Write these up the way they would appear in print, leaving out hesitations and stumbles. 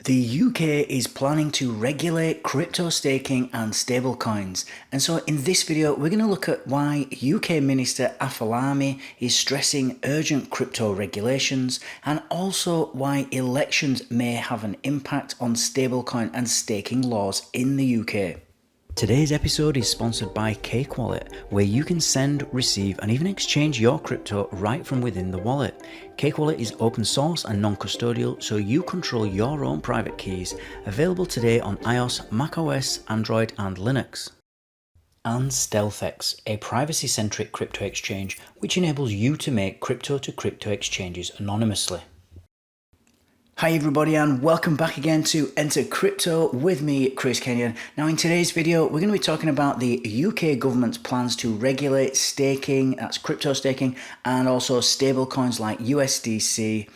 The UK is planning to regulate crypto staking and stablecoins, and so in this video we're going to look at why UK Minister Afolami is stressing urgent crypto regulations and also why elections may have an impact on stablecoin and staking laws in the UK. Today's episode is sponsored by Cake Wallet, where you can send, receive and even exchange your crypto right from within the wallet. Cake Wallet is open source and non-custodial, so you control your own private keys, available today on iOS, macOS, Android and Linux. And StealthEX, a privacy-centric crypto exchange which enables you to make crypto-to-crypto exchanges anonymously. Hi everybody and welcome back again to Enter Crypto with me, Chris Kenyon. Now in today's video we're going to be talking about the UK government's plans to regulate staking, that's crypto staking, and also stablecoins like USDC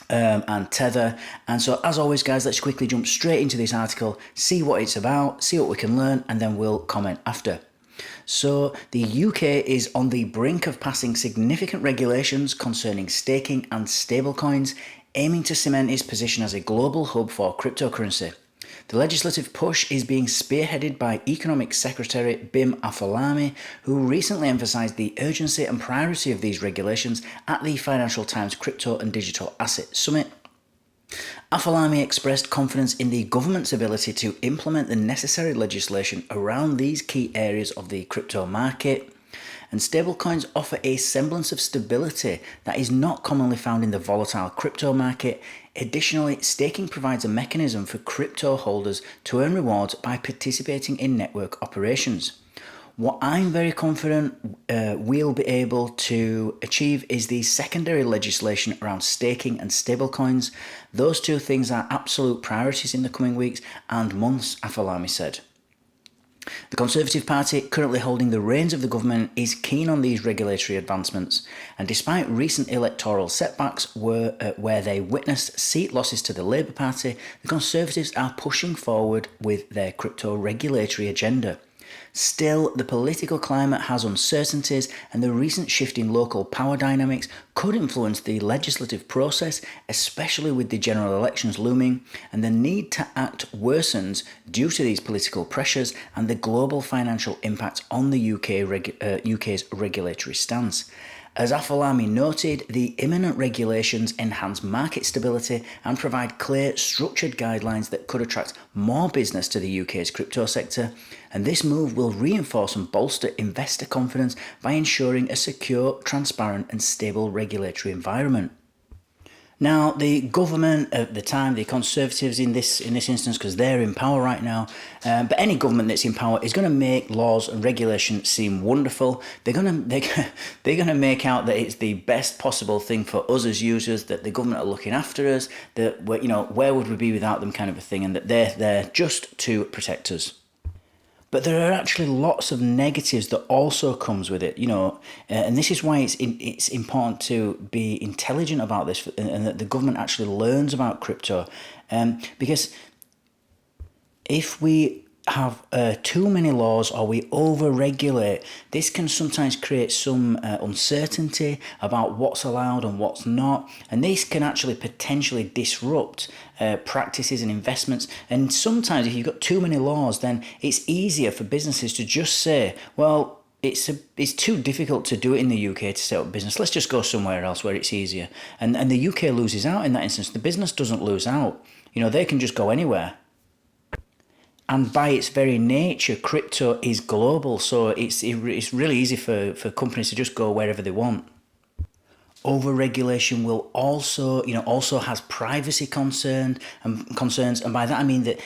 and Tether. And so as always guys, let's quickly jump straight into this article, see what it's about, see what we can learn, and then we'll comment after. So the UK is on the brink of passing significant regulations concerning staking and stablecoins, aiming to cement its position as a global hub for cryptocurrency. The legislative push is being spearheaded by Economic Secretary Bim Afolami, who recently emphasised the urgency and priority of these regulations at the Financial Times Crypto and Digital Asset Summit. Afolami expressed confidence in the government's ability to implement the necessary legislation around these key areas of the crypto market. And stablecoins offer a semblance of stability that is not commonly found in the volatile crypto market. Additionally, staking provides a mechanism for crypto holders to earn rewards by participating in network operations. What I'm very confident we'll be able to achieve is the secondary legislation around staking and stablecoins. Those two things are absolute priorities in the coming weeks and months, Afolami said. The Conservative Party, currently holding the reins of the government, is keen on these regulatory advancements, and despite recent electoral setbacks where they witnessed seat losses to the Labour Party, the Conservatives are pushing forward with their crypto regulatory agenda. Still, the political climate has uncertainties, and the recent shift in local power dynamics could influence the legislative process, especially with the general elections looming, and the need to act worsens due to these political pressures and the global financial impact on the UK's regulatory stance. As Afolami noted, the imminent regulations enhance market stability and provide clear, structured guidelines that could attract more business to the UK's crypto sector, and this move will reinforce and bolster investor confidence by ensuring a secure, transparent and stable regulatory environment. Now, the government at the time, the Conservatives in this instance, because they're in power right now, but any government that's in power is going to make laws and regulation seem wonderful. They're going to make out that it's the best possible thing for us as users, that the government are looking after us, that where would we be without them, kind of a thing, and that they're there just to protect us. But there are actually lots of negatives that also comes with it, and this is why it's important to be intelligent about this, and that the government actually learns about crypto, because if we have too many laws or we over-regulate, this can sometimes create some uncertainty about what's allowed and what's not, and this can actually potentially disrupt practices and investments. And sometimes if you've got too many laws, then it's easier for businesses to just say, well, it's too difficult to do it in the UK to set up business, let's just go somewhere else where it's easier. And the UK loses out in that instance. The business doesn't lose out. They can just go anywhere. And by its very nature, crypto is global, so it's really easy for companies to just go wherever they want. Over-regulation will also has privacy concerns, and by that I mean that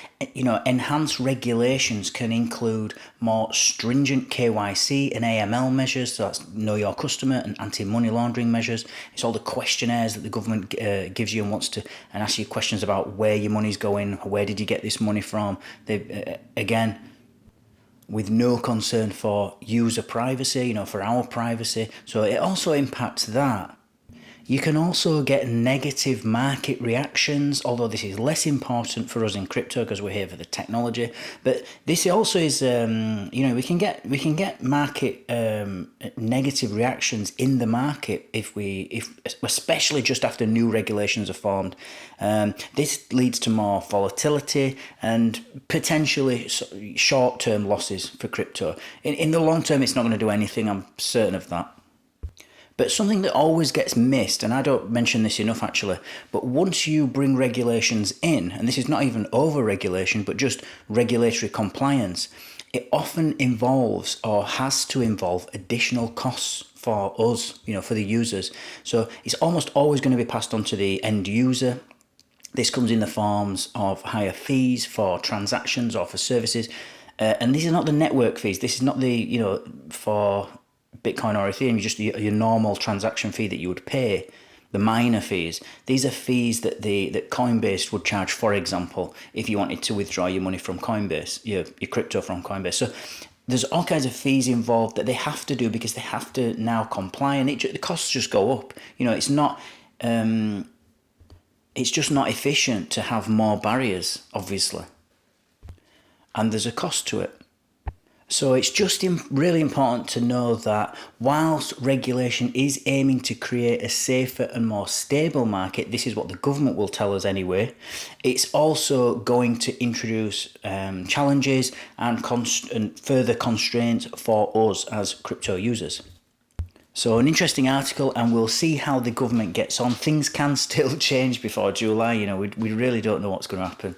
enhanced regulations can include more stringent KYC and AML measures, so that's know your customer and anti-money laundering measures. It's all the questionnaires that the government gives you and asks you questions about where your money's going, where did you get this money from. They again, with no concern for user privacy, for our privacy. So it also impacts that. You can also get negative market reactions, although this is less important for us in crypto because we're here for the technology. But this also is, we can get market negative reactions in the market if especially just after new regulations are formed. This leads to more volatility and potentially short-term losses for crypto. In the long term, it's not going to do anything. I'm certain of that. But something that always gets missed, and I don't mention this enough actually, but once you bring regulations in, and this is not even over-regulation, but just regulatory compliance, it often involves or has to involve additional costs for us, for the users. So it's almost always going to be passed on to the end user. This comes in the forms of higher fees for transactions or for services. And these are not the network fees. This is not the, for Bitcoin or Ethereum, just your normal transaction fee that you would pay, the miner fees. These are fees that that Coinbase would charge, for example, if you wanted to withdraw your money from Coinbase, your crypto from Coinbase. So there's all kinds of fees involved that they have to do because they have to now comply, and the costs just go up. It's not. It's just not efficient to have more barriers, obviously, and there's a cost to it. So it's just really important to know that whilst regulation is aiming to create a safer and more stable market, this is what the government will tell us anyway, it's also going to introduce challenges and further constraints for us as crypto users. So an interesting article, and we'll see how the government gets on. Things can still change before July. We really don't know what's going to happen.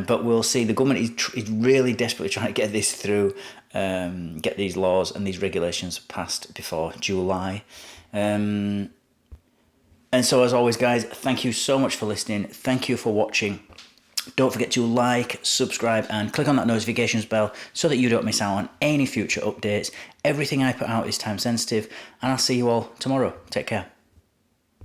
But we'll see. The government is really desperately trying to get this through, get these laws and these regulations passed before July. And so as always, guys, thank you so much for listening. Thank you for watching. Don't forget to like, subscribe, and click on that notifications bell so that you don't miss out on any future updates. Everything I put out is time sensitive, and I'll see you all tomorrow. Take care.